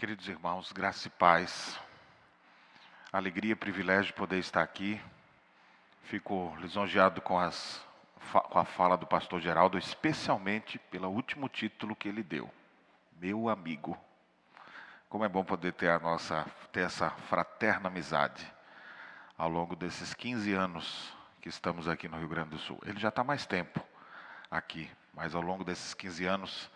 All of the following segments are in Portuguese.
Queridos irmãos, graça e paz, alegria e privilégio de poder estar aqui. Fico lisonjeado com a fala do pastor Geraldo, especialmente pelo último título que ele deu, meu amigo. Como é bom poder ter essa fraterna amizade ao longo desses 15 anos que estamos aqui no Rio Grande do Sul. Ele já está mais tempo aqui, mas ao longo desses 15 anos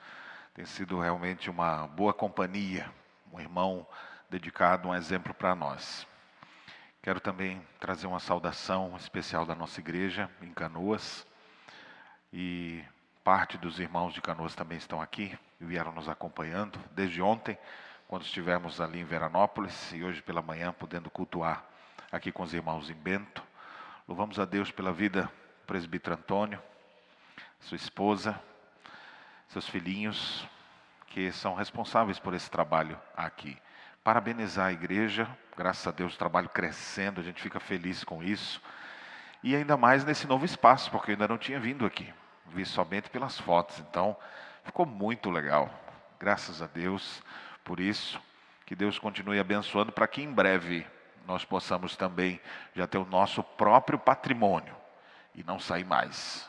tem sido realmente uma boa companhia, um irmão dedicado, um exemplo para nós. Quero também trazer uma saudação especial da nossa igreja em Canoas. E parte dos irmãos de Canoas também estão aqui e vieram nos acompanhando desde ontem, quando estivemos ali em Veranópolis, e hoje pela manhã podendo cultuar aqui com os irmãos em Bento. Louvamos a Deus pela vida do presbítero Antônio, sua esposa, seus filhinhos, que são responsáveis por esse trabalho aqui. Parabenizar a igreja, graças a Deus o trabalho crescendo, a gente fica feliz com isso. E ainda mais nesse novo espaço, porque eu ainda não tinha vindo aqui, vi somente pelas fotos, então ficou muito legal. Graças a Deus por isso, que Deus continue abençoando para que em breve nós possamos também já ter o nosso próprio patrimônio e não sair mais.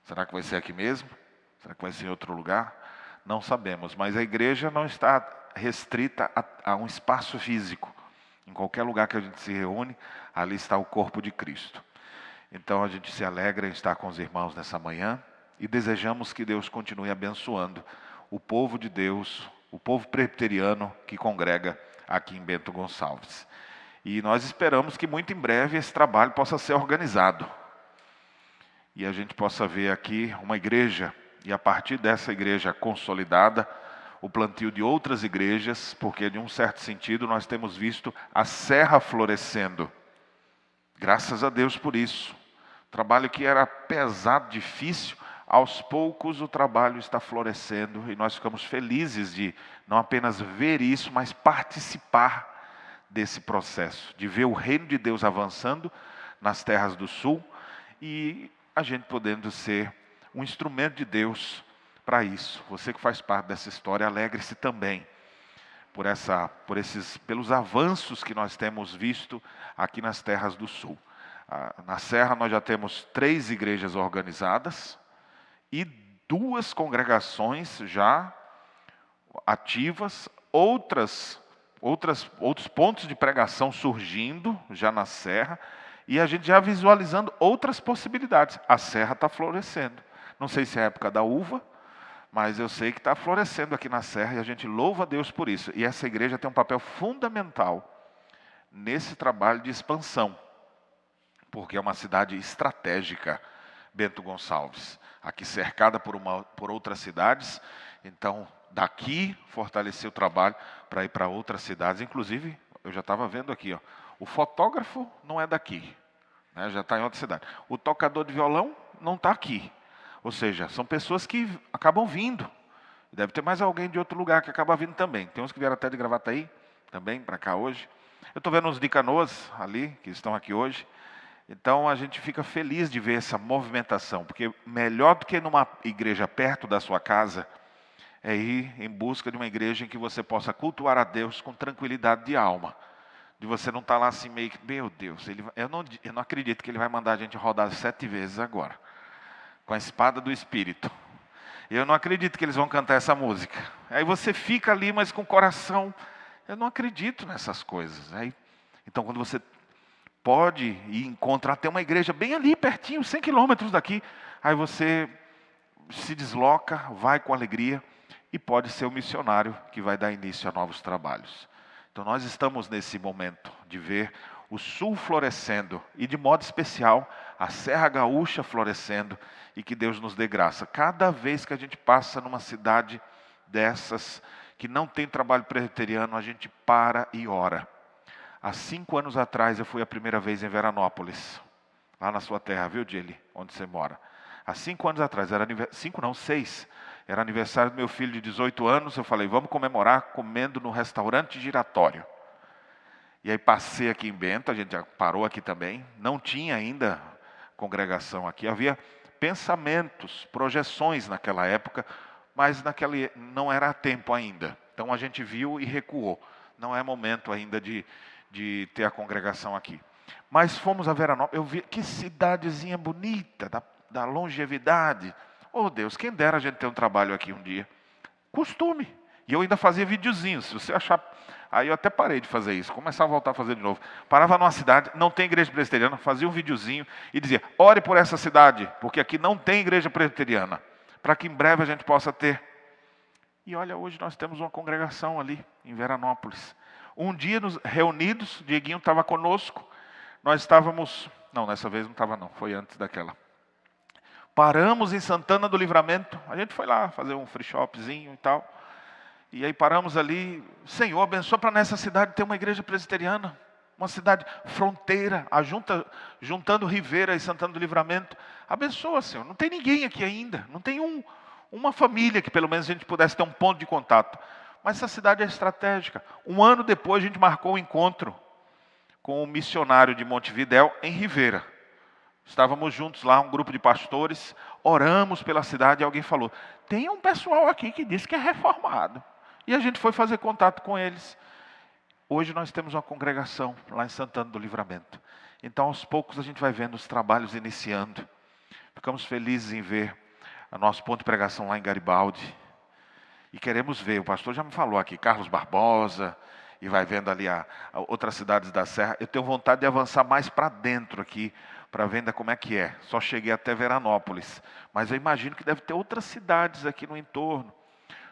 Será que vai ser aqui mesmo? Será que vai ser em outro lugar? Não sabemos, mas a igreja não está restrita a um espaço físico. Em qualquer lugar que a gente se reúne, ali está o corpo de Cristo. Então a gente se alegra em estar com os irmãos nessa manhã e desejamos que Deus continue abençoando o povo de Deus, o povo presbiteriano que congrega aqui em Bento Gonçalves. E nós esperamos que muito em breve esse trabalho possa ser organizado. E a gente possa ver aqui uma igreja, e a partir dessa igreja consolidada, o plantio de outras igrejas, porque de um certo sentido nós temos visto a serra florescendo. Graças a Deus por isso. Trabalho que era pesado, difícil, aos poucos o trabalho está florescendo e nós ficamos felizes de não apenas ver isso, mas participar desse processo, de ver o reino de Deus avançando nas terras do sul e a gente podendo ser um instrumento de Deus para isso. Você que faz parte dessa história, alegre-se também pelos avanços que nós temos visto aqui nas terras do sul. Na Serra nós já temos 3 igrejas organizadas e 2 congregações já ativas, outros pontos de pregação surgindo já na Serra, e a gente já visualizando outras possibilidades. A Serra está florescendo. Não sei se é a época da uva, mas eu sei que está florescendo aqui na Serra e a gente louva a Deus por isso. E essa igreja tem um papel fundamental nesse trabalho de expansão, porque é uma cidade estratégica, Bento Gonçalves, aqui cercada por outras cidades. Então, daqui fortalecer o trabalho para ir para outras cidades. Inclusive, eu já estava vendo aqui, ó, o fotógrafo não é daqui, né, já está em outra cidade. O tocador de violão não está aqui. Ou seja, são pessoas que acabam vindo. Deve ter mais alguém de outro lugar que acaba vindo também. Tem uns que vieram até de Gravataí, também, para cá hoje. Eu estou vendo uns de Canoas ali, que estão aqui hoje. Então a gente fica feliz de ver essa movimentação, porque melhor do que numa igreja perto da sua casa, é ir em busca de uma igreja em que você possa cultuar a Deus com tranquilidade de alma. De você não estar lá assim meio que, meu Deus, eu não acredito que Ele vai mandar a gente rodar 7 vezes agora, com a espada do Espírito. Eu não acredito que eles vão cantar essa música. Aí você fica ali, mas com o coração, eu não acredito nessas coisas. Então quando você pode ir encontrar até uma igreja bem ali, pertinho, 100 quilômetros daqui, aí você se desloca, vai com alegria e pode ser o missionário que vai dar início a novos trabalhos. Então nós estamos nesse momento de ver o sul florescendo e de modo especial a Serra Gaúcha florescendo, e que Deus nos dê graça. Cada vez que a gente passa numa cidade dessas que não tem trabalho presbiteriano, a gente para e ora. Há 5 anos atrás eu fui a primeira vez em Veranópolis, lá na sua terra, viu, Dili, onde você mora. Há 5 anos atrás, 6, era aniversário do meu filho de 18 anos, eu falei, vamos comemorar comendo no restaurante Giratório. E aí passei aqui em Bento, a gente já parou aqui também, não tinha ainda congregação aqui, havia pensamentos, projeções naquela época, mas não era tempo ainda. Então a gente viu e recuou. Não é momento ainda de ter a congregação aqui. Mas fomos a Veranópolis, eu vi que cidadezinha bonita, da longevidade. Oh Deus, quem dera a gente ter um trabalho aqui um dia. Costume. E eu ainda fazia videozinhos, se você achar... Aí eu até parei de fazer isso, começava a voltar a fazer de novo. Parava numa cidade, não tem igreja presbiteriana, fazia um videozinho e dizia, ore por essa cidade, porque aqui não tem igreja presbiteriana, para que em breve a gente possa ter. E olha, hoje nós temos uma congregação ali, em Veranópolis. Um dia, reunidos, Dieguinho estava conosco, nós estávamos... Não, nessa vez não estava não, foi antes daquela. Paramos em Santana do Livramento, a gente foi lá fazer um free shopzinho e tal. E aí paramos ali, Senhor, abençoa para nessa cidade ter uma igreja presbiteriana, uma cidade fronteira, juntando Rivera e Santana do Livramento. Abençoa, Senhor, não tem ninguém aqui ainda, não tem uma família que pelo menos a gente pudesse ter um ponto de contato. Mas essa cidade é estratégica. Um ano depois a gente marcou um encontro com um missionário de Montevidéu em Rivera. Estávamos juntos lá, um grupo de pastores, oramos pela cidade e alguém falou, tem um pessoal aqui que diz que é reformado. E a gente foi fazer contato com eles. Hoje nós temos uma congregação lá em Santana do Livramento. Então aos poucos a gente vai vendo os trabalhos iniciando. Ficamos felizes em ver o nosso ponto de pregação lá em Garibaldi. E queremos ver, o pastor já me falou aqui, Carlos Barbosa, e vai vendo ali a outras cidades da Serra. Eu tenho vontade de avançar mais para dentro aqui, para ver ainda como é que é. Só cheguei até Veranópolis, mas eu imagino que deve ter outras cidades aqui no entorno.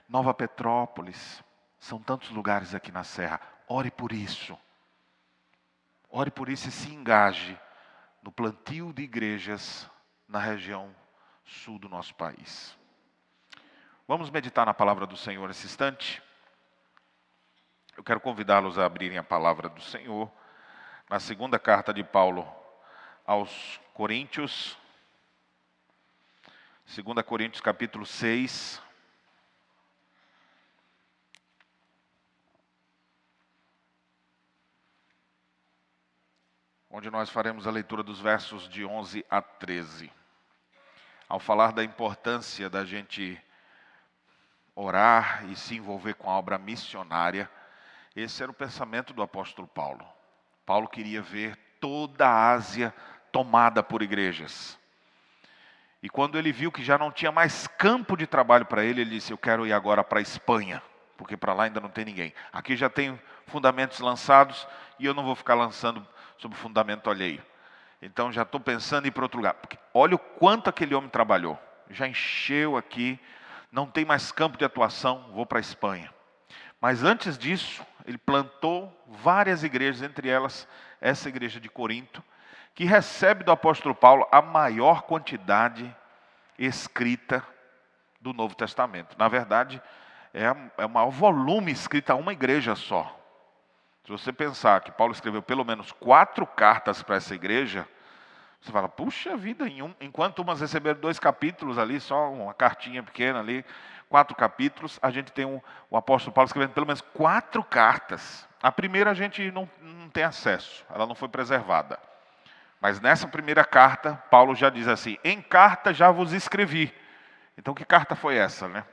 Nova Petrópolis, são tantos lugares aqui na Serra. Ore por isso. Ore por isso e se engaje no plantio de igrejas na região sul do nosso país. Vamos meditar na palavra do Senhor nesse instante? Eu quero convidá-los a abrirem a palavra do Senhor na segunda carta de Paulo aos Coríntios. 2 Coríntios capítulo 6. Onde nós faremos a leitura dos versos de 11 a 13. Ao falar da importância da gente orar e se envolver com a obra missionária, esse era o pensamento do apóstolo Paulo. Paulo queria ver toda a Ásia tomada por igrejas. E quando ele viu que já não tinha mais campo de trabalho para ele, ele disse, eu quero ir agora para a Espanha, porque para lá ainda não tem ninguém. Aqui já tem fundamentos lançados e eu não vou ficar lançando sobre o fundamento alheio. Então já estou pensando em ir para outro lugar. Porque olha o quanto aquele homem trabalhou. Já encheu aqui, não tem mais campo de atuação, vou para a Espanha. Mas antes disso, ele plantou várias igrejas, entre elas essa igreja de Corinto, que recebe do apóstolo Paulo a maior quantidade escrita do Novo Testamento. Na verdade, é o maior volume escrito a uma igreja só. Se você pensar que Paulo escreveu pelo menos 4 cartas para essa igreja, você fala, puxa vida, enquanto umas receberam 2 capítulos ali, só uma cartinha pequena ali, 4 capítulos, a gente tem o apóstolo Paulo escrevendo pelo menos 4 cartas. A primeira a gente não tem acesso, ela não foi preservada. Mas nessa primeira carta, Paulo já diz assim, em carta já vos escrevi. Então que carta foi essa, né?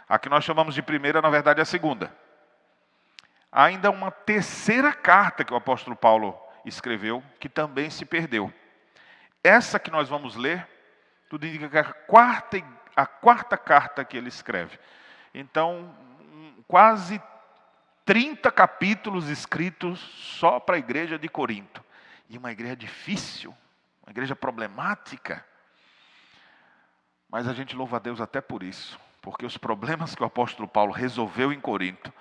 A que nós chamamos de primeira, na verdade, é a segunda. Há ainda uma terceira carta que o apóstolo Paulo escreveu, que também se perdeu. Essa que nós vamos ler, tudo indica que é a quarta carta que ele escreve. Então, quase 30 capítulos escritos só para a igreja de Corinto. E uma igreja difícil, uma igreja problemática. Mas a gente louva a Deus até por isso, porque os problemas que o apóstolo Paulo resolveu em Corinto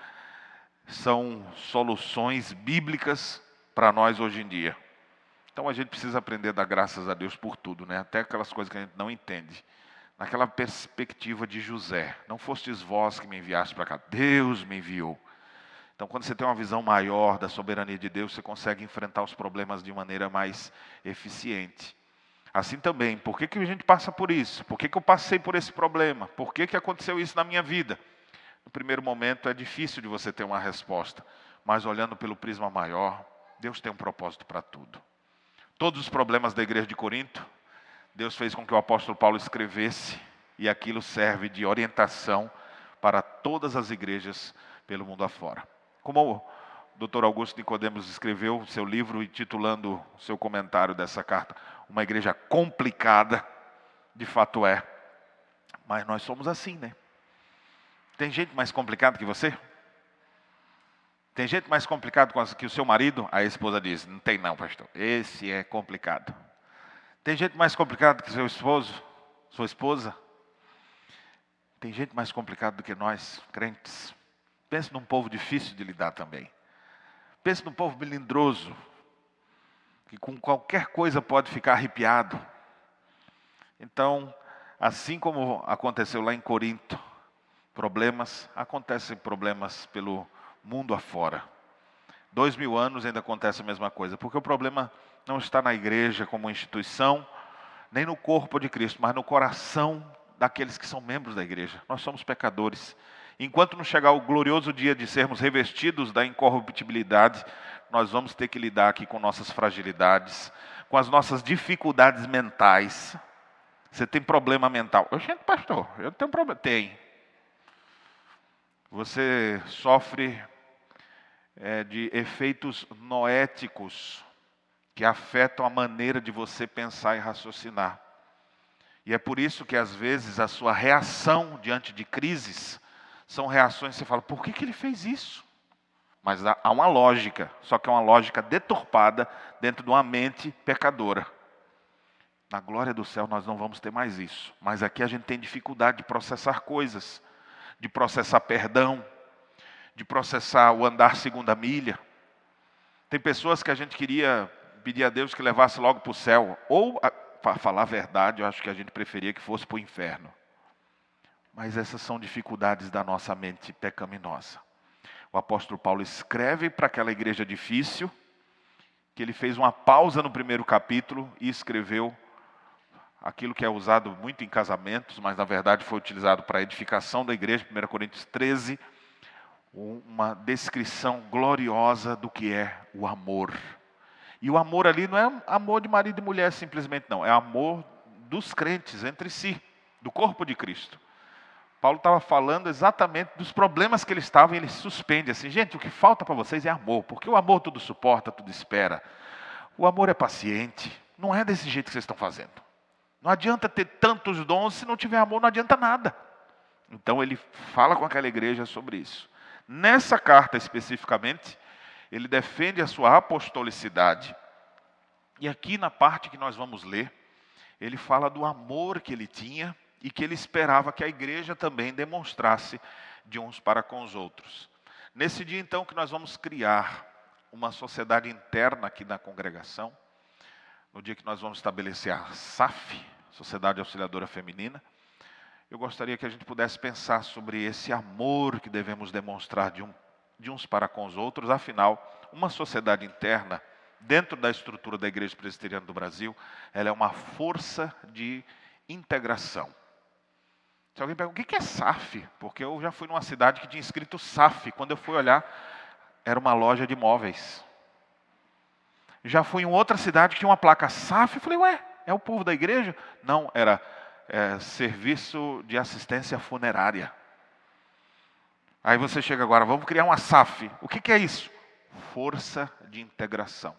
são soluções bíblicas para nós hoje em dia. Então a gente precisa aprender a dar graças a Deus por tudo, né? Até aquelas coisas que a gente não entende. Naquela perspectiva de José, não fostes vós que me enviaste para cá, Deus me enviou. Então quando você tem uma visão maior da soberania de Deus, você consegue enfrentar os problemas de maneira mais eficiente. Assim também, por que a gente passa por isso? Por que eu passei por esse problema? Por que aconteceu isso na minha vida? No primeiro momento é difícil de você ter uma resposta, mas olhando pelo prisma maior, Deus tem um propósito para tudo. Todos os problemas da igreja de Corinto, Deus fez com que o apóstolo Paulo escrevesse, e aquilo serve de orientação para todas as igrejas pelo mundo afora. Como o Dr. Augusto Nicodemos escreveu seu livro intitulando o seu comentário dessa carta, uma igreja complicada, de fato é. Mas nós somos assim, né? Tem gente mais complicada que você? Tem gente mais complicada que o seu marido? A esposa diz, não tem não, pastor. Esse é complicado. Tem gente mais complicada que seu esposo? Sua esposa? Tem gente mais complicada do que nós, crentes. Pense num povo difícil de lidar também. Pense num povo melindroso, que com qualquer coisa pode ficar arrepiado. Então, assim como aconteceu lá em Corinto, acontecem problemas pelo mundo afora. 2000 anos ainda acontece a mesma coisa, porque o problema não está na igreja como instituição, nem no corpo de Cristo, mas no coração daqueles que são membros da igreja. Nós somos pecadores. Enquanto não chegar o glorioso dia de sermos revestidos da incorruptibilidade, nós vamos ter que lidar aqui com nossas fragilidades, com as nossas dificuldades mentais. Você tem problema mental? Gente, pastor, eu não tenho problema. Tem. Você sofre de efeitos noéticos que afetam a maneira de você pensar e raciocinar. E é por isso que às vezes a sua reação diante de crises são reações que você fala, por que ele fez isso? Mas há uma lógica, só que é uma lógica deturpada dentro de uma mente pecadora. Na glória do céu nós não vamos ter mais isso. Mas aqui a gente tem dificuldade de processar coisas, de processar perdão, de processar o andar segunda milha. Tem pessoas que a gente queria pedir a Deus que levasse logo para o céu. Ou, para falar a verdade, eu acho que a gente preferia que fosse para o inferno. Mas essas são dificuldades da nossa mente pecaminosa. O apóstolo Paulo escreve para aquela igreja difícil, que ele fez uma pausa no primeiro capítulo e escreveu aquilo que é usado muito em casamentos, mas na verdade foi utilizado para a edificação da igreja, 1 Coríntios 13, uma descrição gloriosa do que é o amor. E o amor ali não é amor de marido e mulher simplesmente não, é amor dos crentes entre si, do corpo de Cristo. Paulo estava falando exatamente dos problemas que eles estavam e ele suspende assim, gente, o que falta para vocês é amor, porque o amor tudo suporta, tudo espera. O amor é paciente, não é desse jeito que vocês estão fazendo. Não adianta ter tantos dons, se não tiver amor não adianta nada. Então ele fala com aquela igreja sobre isso. Nessa carta especificamente, ele defende a sua apostolicidade. E aqui na parte que nós vamos ler, ele fala do amor que ele tinha e que ele esperava que a igreja também demonstrasse de uns para com os outros. Nesse dia então que nós vamos criar uma sociedade interna aqui na congregação, no dia que nós vamos estabelecer a SAF, Sociedade Auxiliadora Feminina, eu gostaria que a gente pudesse pensar sobre esse amor que devemos demonstrar de uns para com os outros. Afinal, uma sociedade interna, dentro da estrutura da Igreja Presbiteriana do Brasil, ela é uma força de integração. Se alguém pergunta, o que é SAF? Porque eu já fui numa cidade que tinha escrito SAF. Quando eu fui olhar, era uma loja de móveis. Já fui em outra cidade que tinha uma placa SAF. Eu falei, ué, é o povo da igreja? Não, era Serviço de Assistência Funerária. Aí você chega agora, vamos criar uma SAF. O que é isso? Força de integração.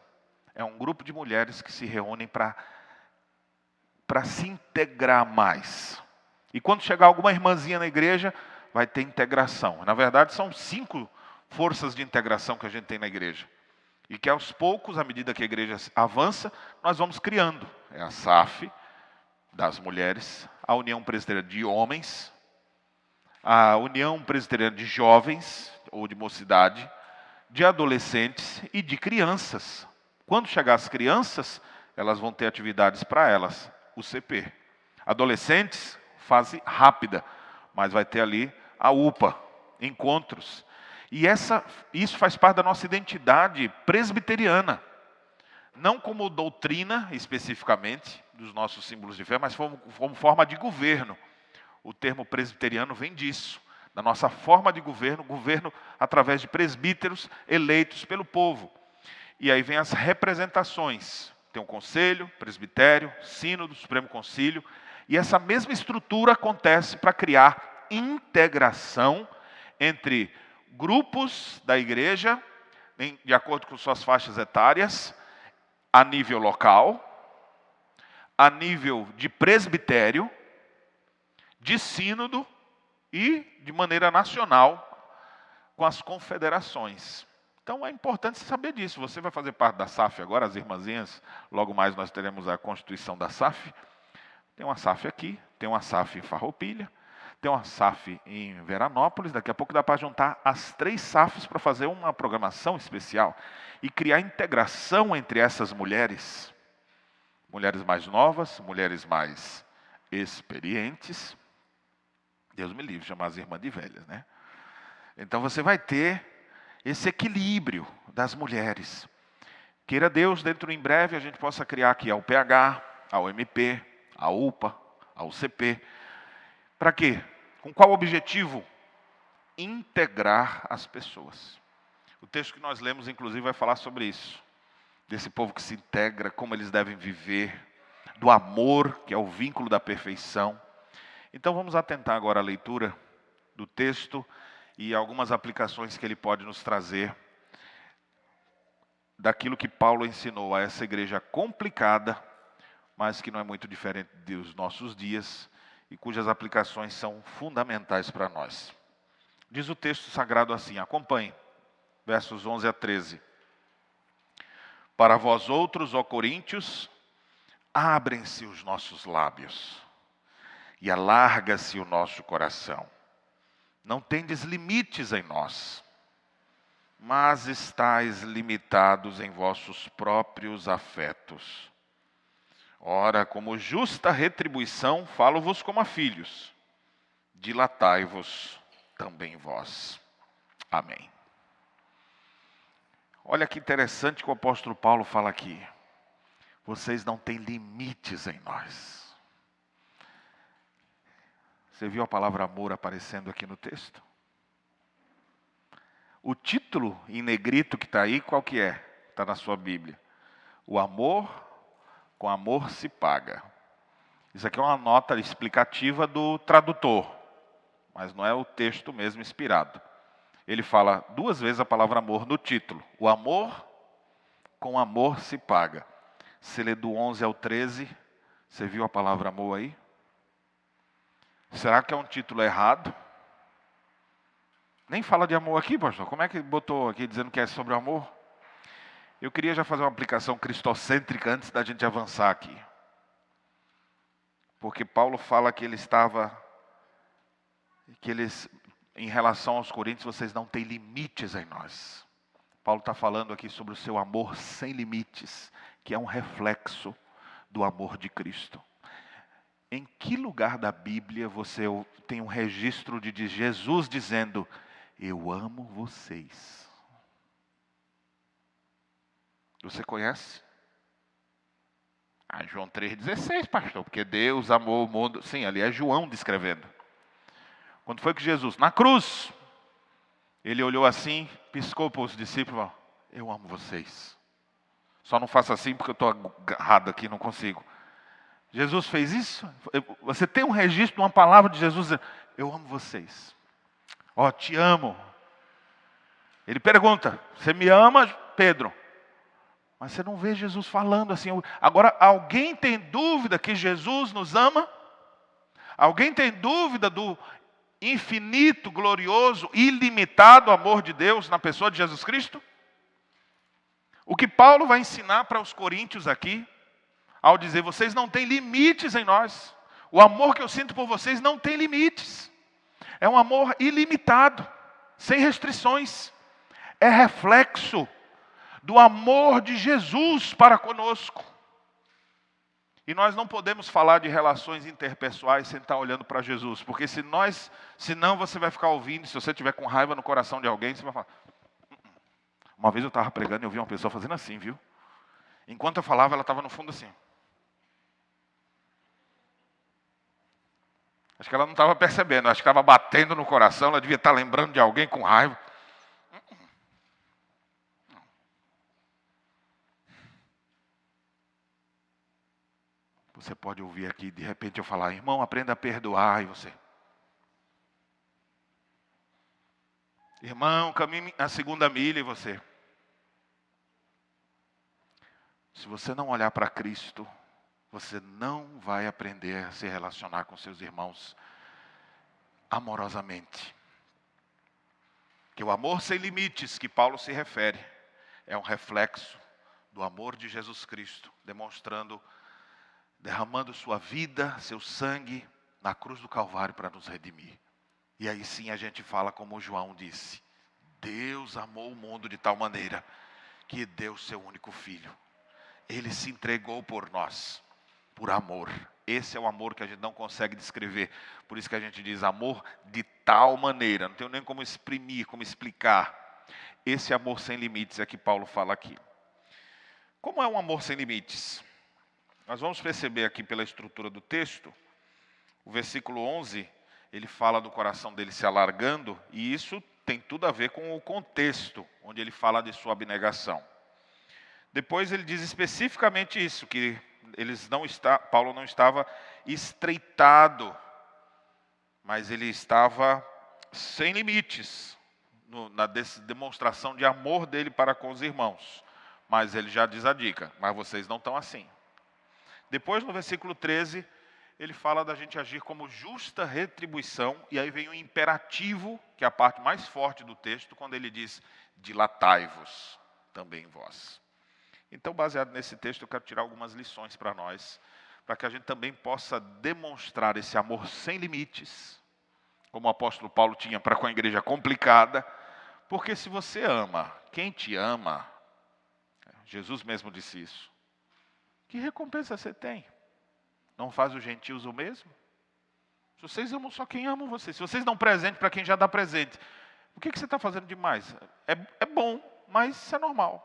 É um grupo de mulheres que se reúnem para se integrar mais. E quando chegar alguma irmãzinha na igreja, vai ter integração. Na verdade, são 5 forças de integração que a gente tem na igreja. E que aos poucos, à medida que a igreja avança, nós vamos criando. É a SAF das mulheres, a União Presbiteriana de homens, a União Presbiteriana de jovens, ou de mocidade, de adolescentes e de crianças. Quando chegar as crianças, elas vão ter atividades para elas, o CP. Adolescentes, fase rápida, mas vai ter ali a UPA, encontros. E isso faz parte da nossa identidade presbiteriana. Não como doutrina, especificamente, dos nossos símbolos de fé, mas como forma de governo. O termo presbiteriano vem disso. Da nossa forma de governo através de presbíteros eleitos pelo povo. E aí vem as representações. Tem um conselho, presbitério, sínodo, Supremo Concílio. E essa mesma estrutura acontece para criar integração entre grupos da igreja, de acordo com suas faixas etárias, a nível local, a nível de presbitério, de sínodo e de maneira nacional, com as confederações. Então é importante você saber disso. Você vai fazer parte da SAF agora, as irmãzinhas, logo mais nós teremos a constituição da SAF. Tem uma SAF aqui, tem uma SAF em Farroupilha, tem uma SAF em Veranópolis. Daqui a pouco dá para juntar as 3 SAFs para fazer uma programação especial e criar integração entre essas mulheres. Mulheres mais novas, mulheres mais experientes. Deus me livre, chamar as irmãs de velhas, né? Então você vai ter esse equilíbrio das mulheres. Queira Deus, dentro em breve a gente possa criar aqui a UPH, a UMP, a UPA, a UCP. Para quê? Com qual objetivo? Integrar as pessoas. O texto que nós lemos, inclusive, vai falar sobre isso. Desse povo que se integra, como eles devem viver, do amor, que é o vínculo da perfeição. Então vamos atentar agora à leitura do texto e algumas aplicações que ele pode nos trazer daquilo que Paulo ensinou a essa igreja complicada, mas que não é muito diferente dos nossos dias e cujas aplicações são fundamentais para nós. Diz o texto sagrado assim, acompanhe, versos 11 a 13. Para vós outros, ó coríntios, abrem-se os nossos lábios e alarga-se o nosso coração. Não tendes limites em nós, mas estáis limitados em vossos próprios afetos. Ora, como justa retribuição, falo-vos como a filhos. Dilatai-vos também vós. Amém. Olha que interessante que o apóstolo Paulo fala aqui. Vocês não têm limites em nós. Você viu a palavra amor aparecendo aqui no texto? O título em negrito que está aí, qual que é? Está na sua Bíblia. O amor, com amor se paga. Isso aqui é uma nota explicativa do tradutor, mas não é o texto mesmo inspirado. Ele fala 2 vezes a palavra amor no título. O amor, com amor se paga. Você lê do 11 ao 13, você viu a palavra amor aí? Será que é um título errado? Nem fala de amor aqui, pastor. Como é que botou aqui dizendo que é sobre amor? Eu queria já fazer uma aplicação cristocêntrica antes da gente avançar aqui. Porque Paulo fala que em relação aos coríntios, vocês não têm limites em nós. Paulo está falando aqui sobre o seu amor sem limites, que é um reflexo do amor de Cristo. Em que lugar da Bíblia você tem um registro de Jesus dizendo, eu amo vocês? Você conhece? João 3,16, pastor, porque Deus amou o mundo. Sim, ali é João descrevendo. Quando foi que Jesus, na cruz, ele olhou assim, piscou para os discípulos, eu amo vocês. Só não faça assim porque eu estou agarrado aqui, não consigo. Jesus fez isso? Você tem um registro de uma palavra de Jesus dizendo, eu amo vocês. Te amo. Ele pergunta, você me ama, Pedro? Mas você não vê Jesus falando assim. Agora, alguém tem dúvida que Jesus nos ama? Alguém tem dúvida do infinito, glorioso, ilimitado amor de Deus na pessoa de Jesus Cristo? O que Paulo vai ensinar para os coríntios aqui, ao dizer, vocês não têm limites em nós. O amor que eu sinto por vocês não tem limites. É um amor ilimitado, sem restrições. É reflexo do amor de Jesus para conosco. E nós não podemos falar de relações interpessoais sem estar olhando para Jesus. Porque senão você vai ficar ouvindo, se você estiver com raiva no coração de alguém, você vai falar. Uma vez eu estava pregando e eu vi uma pessoa fazendo assim, viu? Enquanto eu falava, ela estava no fundo assim. Acho que ela não estava percebendo, acho que estava batendo no coração, ela devia estar lembrando de alguém com raiva. Você pode ouvir aqui, de repente eu falar, irmão, aprenda a perdoar, e você. Irmão, caminhe a segunda milha e você. Se você não olhar para Cristo, você não vai aprender a se relacionar com seus irmãos amorosamente. Que o amor sem limites que Paulo se refere é um reflexo do amor de Jesus Cristo, derramando sua vida, seu sangue na cruz do Calvário para nos redimir. E aí sim a gente fala como João disse: Deus amou o mundo de tal maneira que deu seu único filho. Ele se entregou por nós, por amor. Esse é o amor que a gente não consegue descrever. Por isso que a gente diz amor de tal maneira. Não tenho nem como exprimir, como explicar. Esse amor sem limites é que Paulo fala aqui. Como é um amor sem limites? Nós vamos perceber aqui pela estrutura do texto. O versículo 11, ele fala do coração dele se alargando. E isso tem tudo a ver com o contexto, onde ele fala de sua abnegação. Depois ele diz especificamente isso, que Paulo não estava estreitado, mas ele estava sem limites na demonstração de amor dele para com os irmãos. Mas ele já diz a dica: mas vocês não estão assim. Depois no versículo 13, ele fala da gente agir como justa retribuição, e aí vem o imperativo, que é a parte mais forte do texto, quando ele diz: dilatai-vos também vós. Então, baseado nesse texto, eu quero tirar algumas lições para nós, para que a gente também possa demonstrar esse amor sem limites, como o apóstolo Paulo tinha para com a igreja complicada, porque se você ama quem te ama, Jesus mesmo disse isso, que recompensa você tem? Não faz os gentios o mesmo? Se vocês amam só quem ama vocês, se vocês dão presente para quem já dá presente, o que você está fazendo demais? É bom, mas isso é normal.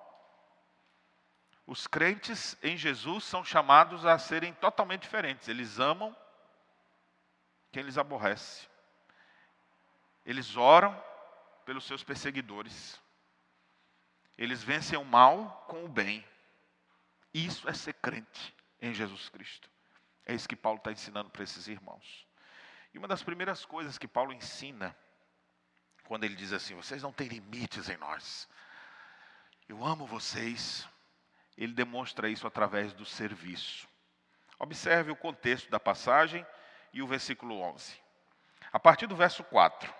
Os crentes em Jesus são chamados a serem totalmente diferentes. Eles amam quem lhes aborrece. Eles oram pelos seus perseguidores. Eles vencem o mal com o bem. Isso é ser crente em Jesus Cristo. É isso que Paulo está ensinando para esses irmãos. E uma das primeiras coisas que Paulo ensina, quando ele diz assim: vocês não têm limites em nós. Eu amo vocês. Ele demonstra isso através do serviço. Observe o contexto da passagem e o versículo 11. A partir do verso 4,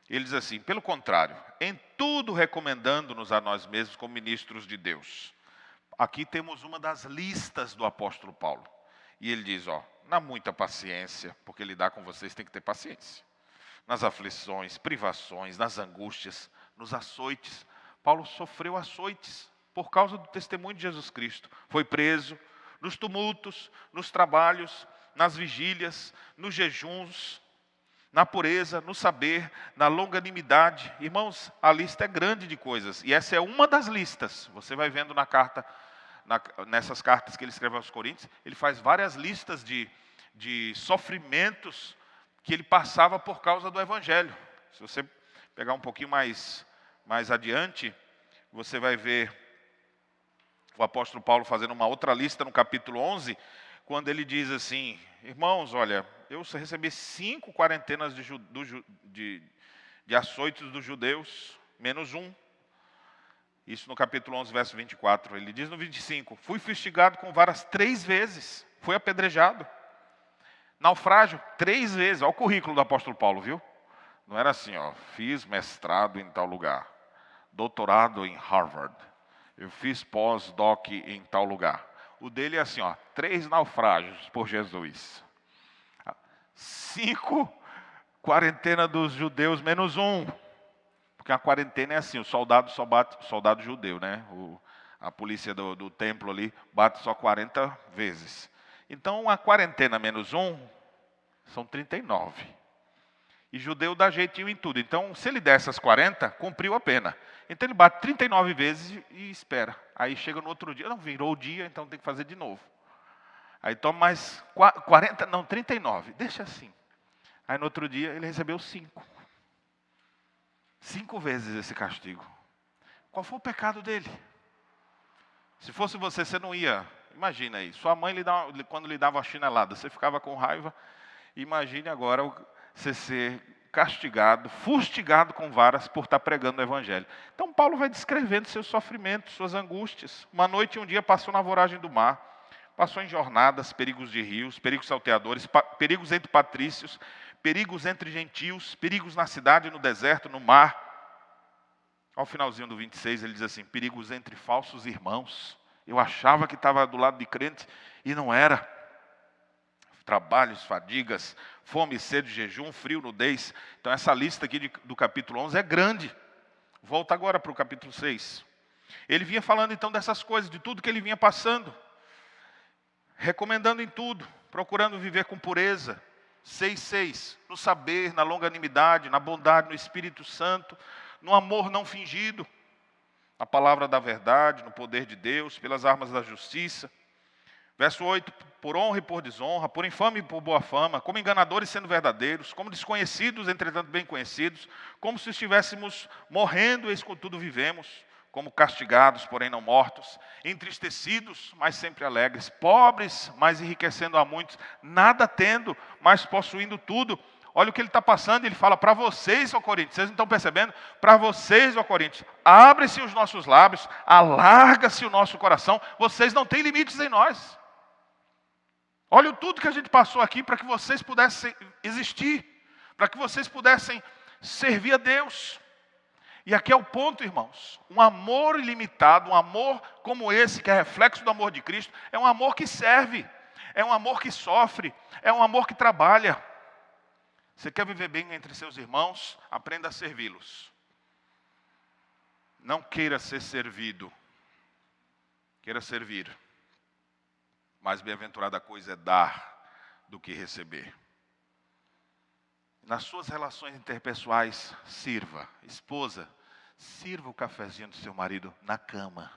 ele diz assim: pelo contrário, em tudo recomendando-nos a nós mesmos como ministros de Deus. Aqui temos uma das listas do apóstolo Paulo. E ele diz, na muita paciência, porque lidar com vocês tem que ter paciência. Nas aflições, privações, nas angústias, nos açoites. Paulo sofreu açoites por causa do testemunho de Jesus Cristo. Foi preso nos tumultos, nos trabalhos, nas vigílias, nos jejuns, na pureza, no saber, na longanimidade. Irmãos, a lista é grande de coisas. E essa é uma das listas. Você vai vendo na carta, nessas cartas que ele escreve aos Coríntios, ele faz várias listas de sofrimentos que ele passava por causa do Evangelho. Se você pegar um pouquinho mais adiante, você vai ver o apóstolo Paulo fazendo uma outra lista no capítulo 11, quando ele diz assim: irmãos, olha, eu recebi 5 quarentenas de açoites dos judeus, menos um. Isso no capítulo 11, verso 24. Ele diz no 25, fui fustigado com varas 3 vezes, fui apedrejado. Naufrágio 3 vezes, olha o currículo do apóstolo Paulo, viu? Não era assim, fiz mestrado em tal lugar, doutorado em Harvard, eu fiz pós-doc em tal lugar. O dele é assim, 3 naufrágios por Jesus. 5 quarentena dos judeus menos um. Porque a quarentena é assim, o soldado só bate, soldado judeu, né? A polícia do templo ali bate só 40 vezes. Então a quarentena menos um são 39. E judeu dá jeitinho em tudo. Então se ele der essas 40, cumpriu a pena. Então ele bate 39 vezes e espera. Aí chega no outro dia, não, virou o dia, então tem que fazer de novo. Aí toma mais 40, não, 39, deixa assim. Aí no outro dia ele recebeu 5. 5 vezes esse castigo. Qual foi o pecado dele? Se fosse você não ia. Imagina aí, sua mãe quando lhe dava uma chinelada, você ficava com raiva. Imagine agora você ser castigado, fustigado com varas por estar pregando o evangelho. Então Paulo vai descrevendo seus sofrimentos, suas angústias. Uma noite e um dia passou na voragem do mar, passou em jornadas, perigos de rios, perigos salteadores, perigos entre patrícios, perigos entre gentios, perigos na cidade e no deserto, no mar. Ao finalzinho do 26 ele diz assim, perigos entre falsos irmãos. Eu achava que estava do lado de crente e não era. Trabalhos, fadigas, fome, sede, jejum, frio, nudez. Então essa lista aqui do capítulo 11 é grande. Volta agora para o capítulo 6. Ele vinha falando então dessas coisas, de tudo que ele vinha passando. Recomendando em tudo, procurando viver com pureza. 6:6, no saber, na longanimidade, na bondade, no Espírito Santo, no amor não fingido, na palavra da verdade, no poder de Deus, pelas armas da justiça. Verso 8, por honra e por desonra, por infame e por boa fama, como enganadores sendo verdadeiros, como desconhecidos, entretanto bem conhecidos, como se estivéssemos morrendo, eis contudo vivemos, como castigados, porém não mortos, entristecidos, mas sempre alegres, pobres, mas enriquecendo a muitos, nada tendo, mas possuindo tudo. Olha o que ele está passando, ele fala para vocês, ó Coríntios, vocês não estão percebendo? Para vocês, ó Coríntios, abre-se os nossos lábios, alarga-se o nosso coração, vocês não têm limites em nós. Olha tudo que a gente passou aqui para que vocês pudessem existir, para que vocês pudessem servir a Deus. E aqui é o ponto, irmãos. Um amor ilimitado, um amor como esse, que é reflexo do amor de Cristo, é um amor que serve, é um amor que sofre, é um amor que trabalha. Você quer viver bem entre seus irmãos? Aprenda a servi-los. Não queira ser servido, queira servir. Mais bem-aventurada coisa é dar do que receber. Nas suas relações interpessoais, sirva. Esposa, sirva o cafezinho do seu marido na cama.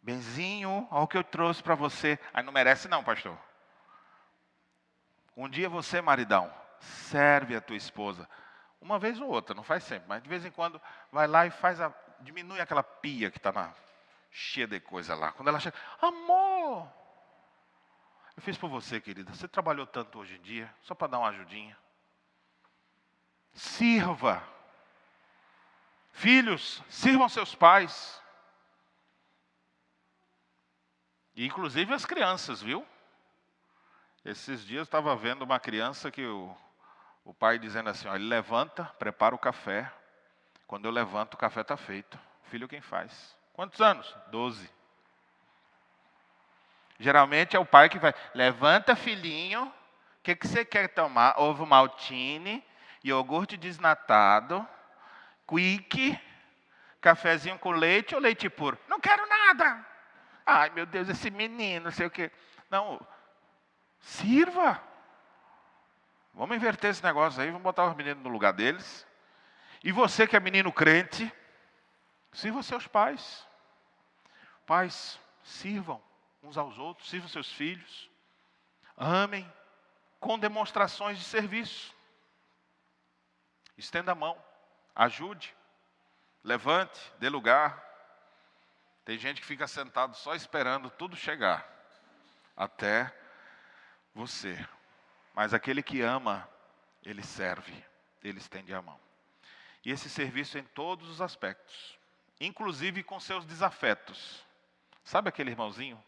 Benzinho, olha o que eu trouxe para você. Aí não merece não, pastor. Um dia você, maridão, serve a tua esposa. Uma vez ou outra, não faz sempre, mas de vez em quando vai lá e diminui aquela pia que está cheia de coisa lá. Quando ela chega, amor, eu fiz por você, querida. Você trabalhou tanto hoje em dia, só para dar uma ajudinha. Sirva. Filhos, sirvam seus pais. E inclusive as crianças, viu? Esses dias eu estava vendo uma criança que o pai dizendo assim, ó, ele levanta, prepara o café. Quando eu levanto, o café está feito. Filho quem faz? Quantos anos? 12. Geralmente é o pai que vai, levanta filhinho, o que você quer tomar? Ovo maltine, iogurte desnatado, quick, cafezinho com leite ou leite puro? Não quero nada. Ai meu Deus, esse menino, não sei o quê. Não, sirva. Vamos inverter esse negócio aí, vamos botar os meninos no lugar deles. E você que é menino crente, sirva seus pais. Pais, sirvam uns aos outros, sirvam seus filhos. Amem com demonstrações de serviço. Estenda a mão, ajude, levante, dê lugar. Tem gente que fica sentado só esperando tudo chegar até você. Mas aquele que ama, ele serve, ele estende a mão. E esse serviço em todos os aspectos, inclusive com seus desafetos. Sabe aquele irmãozinho?